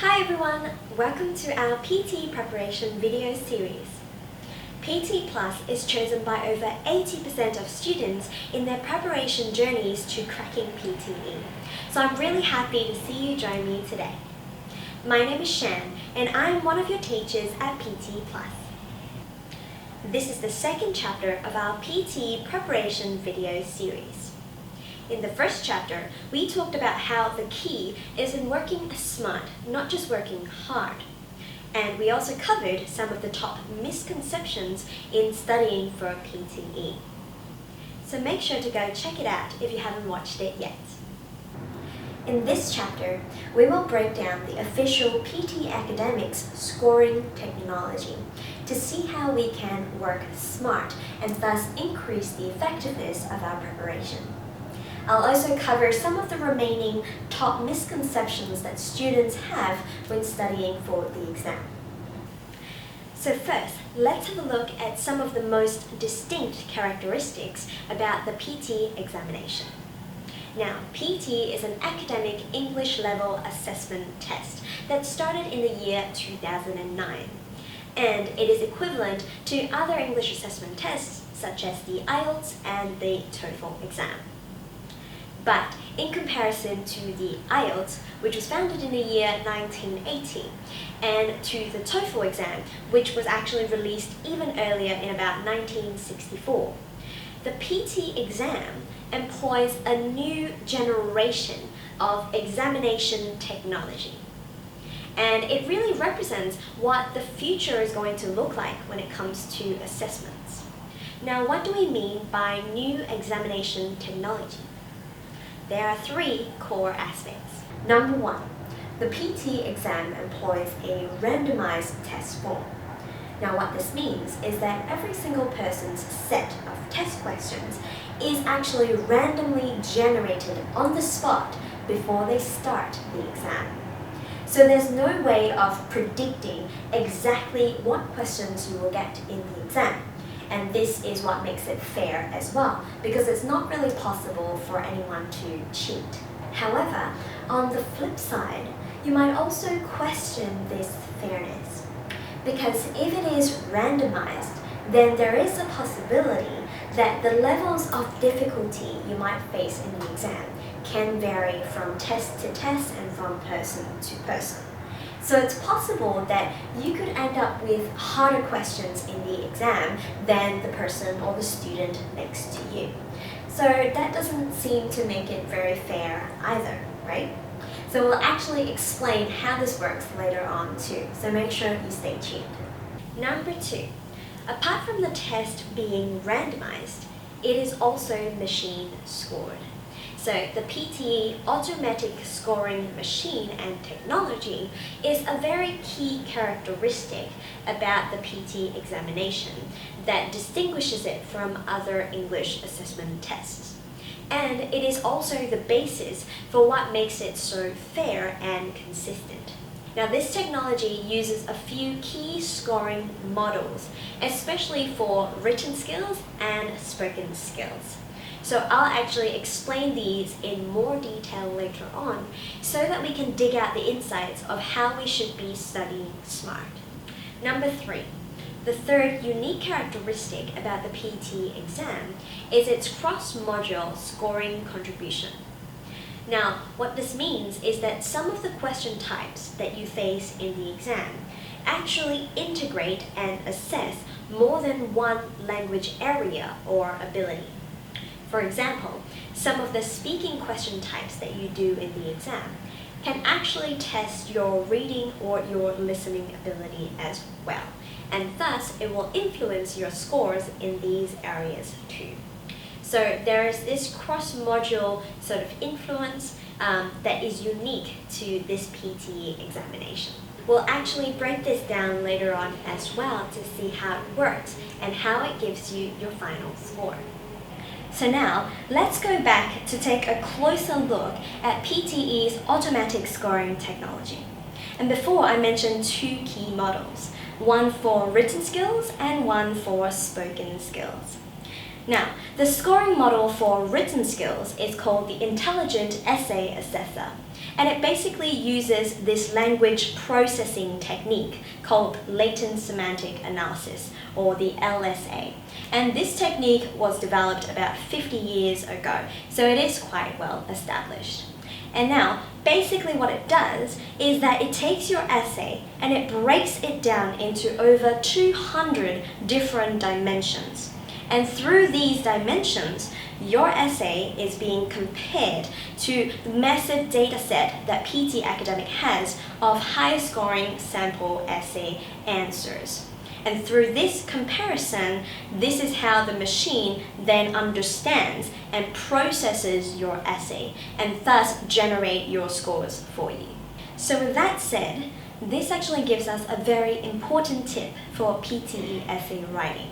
Hi everyone, welcome to our PTE preparation video series. PTEPLUS is chosen by over 80% of students in their preparation journeys to cracking PTE. So I'm really happy to see you join me today. My name is Shan and I'm one of your teachers at PTEPLUS. This is the second chapter of our PTE preparation video series. In the first chapter, we talked about how the key is in working smart, not just working hard. And we also covered some of the top misconceptions in studying for PTE. So make sure to go check it out if you haven't watched it yet. In this chapter, we will break down the official PTE Academics scoring technology to see how we can work smart and thus increase the effectiveness of our preparation. I'll also cover some of the remaining top misconceptions that students have when studying for the exam. So first, let's have a look at some of the most distinct characteristics about the PTE examination. Now, PTE is an academic English level assessment test that started in the year 2009. And it is equivalent to other English assessment tests such as the IELTS and the TOEFL exam. But in comparison to the IELTS, which was founded in the year 1980, and to the TOEFL exam, which was actually released even earlier in about 1964, the PTE exam employs a new generation of examination technology. And it really represents what the future is going to look like when it comes to assessments. Now, what do we mean by new examination technology? There are three core aspects. Number one, the PTE exam employs a randomized test form. Now what this means is that every single person's set of test questions is actually randomly generated on the spot before they start the exam. So there's no way of predicting exactly what questions you will get in the exam. And this is what makes it fair as well, because it's not really possible for anyone to cheat. However, on the flip side, you might also question this fairness. Because if it is randomized, then there is a possibility that the levels of difficulty you might face in the exam can vary from test to test and from person to person. So it's possible that you could end up with harder questions in the exam than the person or the student next to you. So that doesn't seem to make it very fair either, right? So we'll actually explain how this works later on too, so make sure you stay tuned. Number two, apart from the test being randomized, it is also machine scored. So the PTE Automatic Scoring Machine and Technology is a very key characteristic about the PTE examination that distinguishes it from other English assessment tests. And it is also the basis for what makes it so fair and consistent. Now this technology uses a few key scoring models, especially for written skills and spoken skills. So I'll actually explain these in more detail later on so that we can dig out the insights of how we should be studying smart. Number three, the third unique characteristic about the PTE exam is its cross-module scoring contribution. Now, what this means is that some of the question types that you face in the exam actually integrate and assess more than one language area or ability. For example, some of the speaking question types that you do in the exam can actually test your reading or your listening ability as well, and thus it will influence your scores in these areas too. So there is this cross-module sort of influence that is unique to this PTE examination. We'll actually break this down later on as well to see how it works and how it gives you your final score. So now, let's go back to take a closer look at PTE's automatic scoring technology. And before I mentioned two key models, one for written skills and one for spoken skills. Now, the scoring model for written skills is called the Intelligent Essay Assessor, and it basically uses this language processing technique called latent semantic analysis, or the LSA. And this technique was developed about 50 years ago, so it is quite well established. And now, basically what it does is that it takes your essay and it breaks it down into over 200 different dimensions. And through these dimensions, your essay is being compared to the massive data set that PTE Academic has of high-scoring sample essay answers. And through this comparison, this is how the machine then understands and processes your essay and thus generate your scores for you. So with that said, this actually gives us a very important tip for PTE essay writing,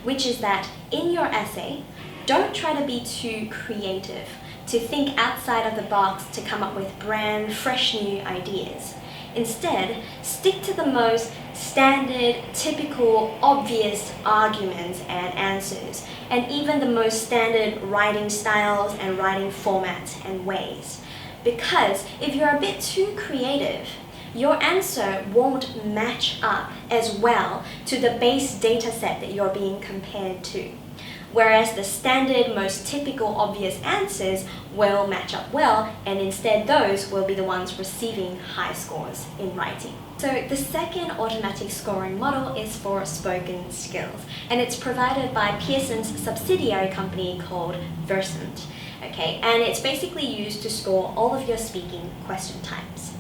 which is that in your essay, don't try to be too creative, to think outside of the box to come up with brand, fresh new ideas. Instead, stick to the most standard, typical, obvious arguments and answers, and even the most standard writing styles and writing formats and ways. Because if you're a bit too creative, your answer won't match up as well to the base data set that you're being compared to. Whereas the standard, most typical, obvious answers will match up well, and instead those will be the ones receiving high scores in writing. So the second automatic scoring model is for spoken skills, and it's provided by Pearson's subsidiary company called Versant. Okay, and it's basically used to score all of your speaking question types.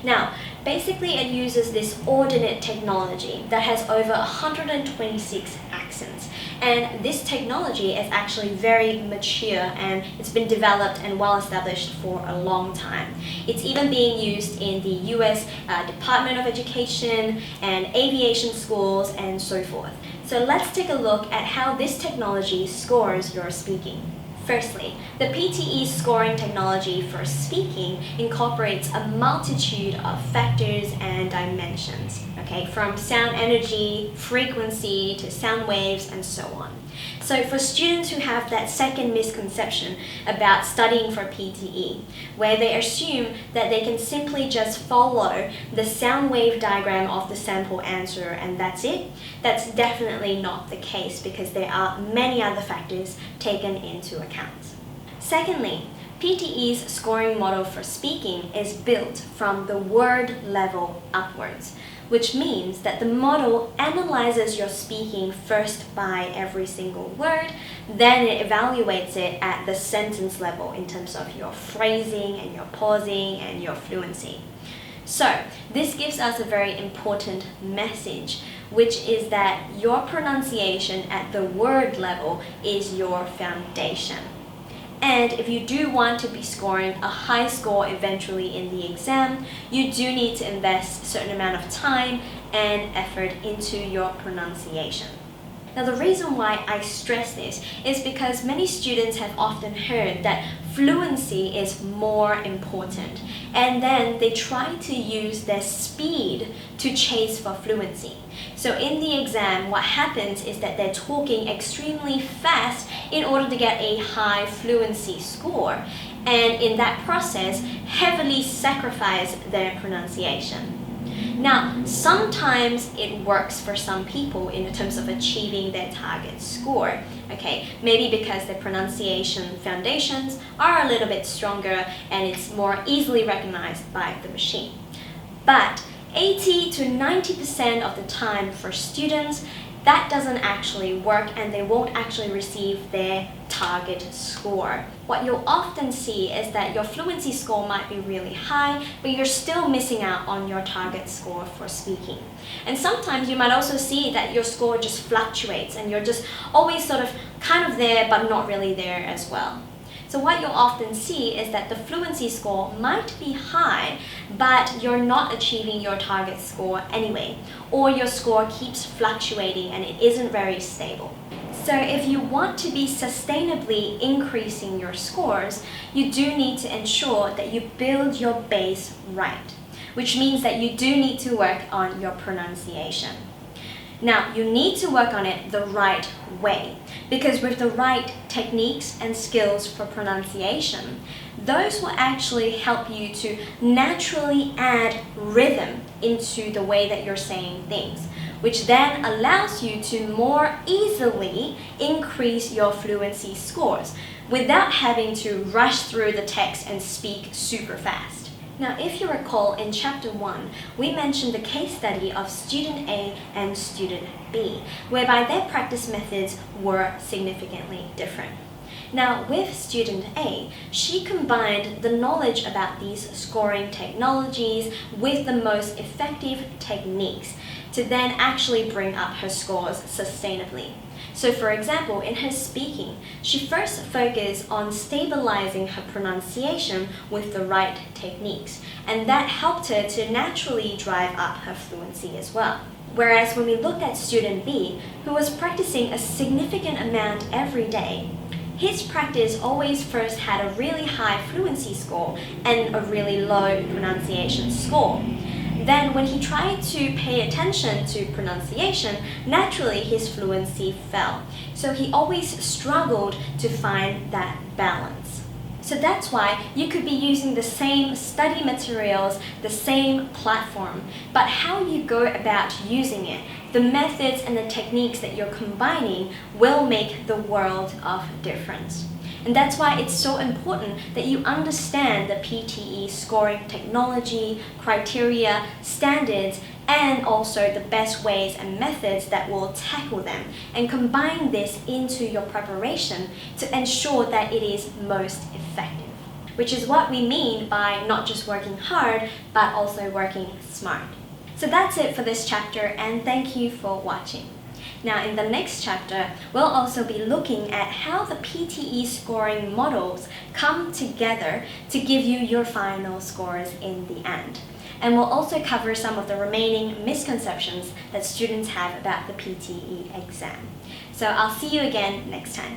Now, basically it uses this ordinate technology that has over 126 accents, and this technology is actually very mature and it's been developed and well established for a long time. It's even being used in the US Department of Education and aviation schools and so forth. So let's take a look at how this technology scores your speaking. Firstly, the PTE scoring technology for speaking incorporates a multitude of factors and dimensions, okay, from sound energy, frequency, to sound waves, and so on. So for students who have that second misconception about studying for PTE, where they assume that they can simply just follow the sound wave diagram of the sample answer and that's it, that's definitely not the case because there are many other factors taken into account. Secondly, PTE's scoring model for speaking is built from the word level upwards, which means that the model analyzes your speaking first by every single word, then it evaluates it at the sentence level in terms of your phrasing and your pausing and your fluency. So this gives us a very important message, which is that your pronunciation at the word level is your foundation. And if you do want to be scoring a high score eventually in the exam, you do need to invest a certain amount of time and effort into your pronunciation. Now the reason why I stress this is because many students have often heard that fluency is more important, and then they try to use their speed to chase for fluency. So in the exam, what happens is that they're talking extremely fast in order to get a high fluency score, and in that process, heavily sacrifice their pronunciation. Now, sometimes it works for some people in terms of achieving their target score, okay? Maybe because their pronunciation foundations are a little bit stronger and it's more easily recognized by the machine. But 80 to 90% of the time for students, that doesn't actually work and they won't actually receive their target score. What you'll often see is that your fluency score might be really high, but you're still missing out on your target score for speaking. And sometimes you might also see that your score just fluctuates and you're just always sort of kind of there but not really there as well. So what you'll often see is that the fluency score might be high, but you're not achieving your target score anyway, or your score keeps fluctuating and it isn't very stable. So if you want to be sustainably increasing your scores, you do need to ensure that you build your base right, which means that you do need to work on your pronunciation. Now, you need to work on it the right way, because with the right techniques and skills for pronunciation, those will actually help you to naturally add rhythm into the way that you're saying things, which then allows you to more easily increase your fluency scores without having to rush through the text and speak super fast. Now, if you recall, in Chapter 1, we mentioned the case study of Student A and Student B, whereby their practice methods were significantly different. Now, with Student A, she combined the knowledge about these scoring technologies with the most effective techniques to then actually bring up her scores sustainably. So for example, in her speaking, she first focused on stabilizing her pronunciation with the right techniques, and that helped her to naturally drive up her fluency as well. Whereas when we looked at Student B, who was practicing a significant amount every day, his practice always first had a really high fluency score and a really low pronunciation score. Then when he tried to pay attention to pronunciation, naturally his fluency fell. So he always struggled to find that balance. So that's why you could be using the same study materials, the same platform, but how you go about using it, the methods and the techniques that you're combining will make the world of difference. And that's why it's so important that you understand the PTE scoring technology, criteria, standards, and also the best ways and methods that will tackle them, and combine this into your preparation to ensure that it is most effective, which is what we mean by not just working hard, but also working smart. So that's it for this chapter, and thank you for watching. Now in the next chapter, we'll also be looking at how the PTE scoring models come together to give you your final scores in the end. And we'll also cover some of the remaining misconceptions that students have about the PTE exam. So I'll see you again next time.